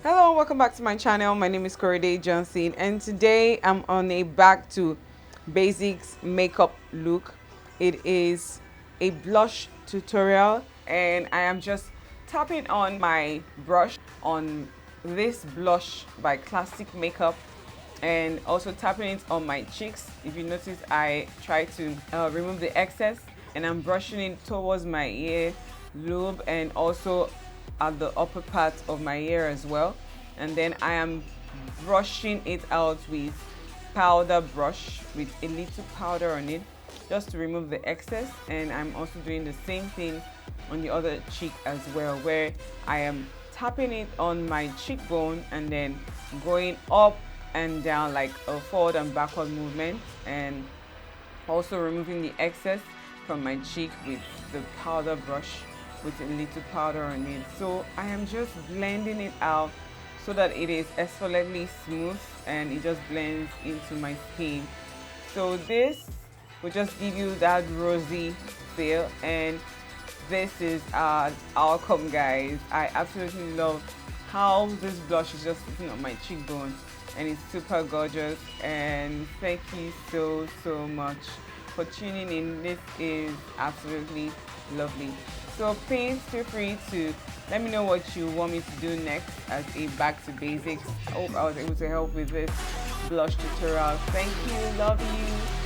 Hello, welcome back to my channel. My name is Johnson, and today I'm on a back to basics makeup look. It is a blush tutorial, and I am just tapping on my brush on this blush by Classic Makeup and also tapping it on my cheeks. If you notice, I try to remove the excess, and I'm brushing it towards my ear lobe and also at the upper part of my ear as well. And then I am brushing it out with powder brush with a little powder on it just to remove the excess. And I'm also doing the same thing on the other cheek as well, where I am tapping it on my cheekbone and then going up and down like a forward and backward movement, and also removing the excess from my cheek with the powder brush with a little powder on it. So I am just blending it out so that it is exfoliantly smooth and it just blends into my skin. So this will just give you that rosy feel, and this is our outcome, guys. I absolutely love how this blush is just sitting on my cheekbone, and it's super gorgeous. And thank you so much for tuning in. This is absolutely lovely. So please feel free to let me know what you want me to do next as a back to basics. I hope I was able to help with this blush tutorial. Thank you, love you.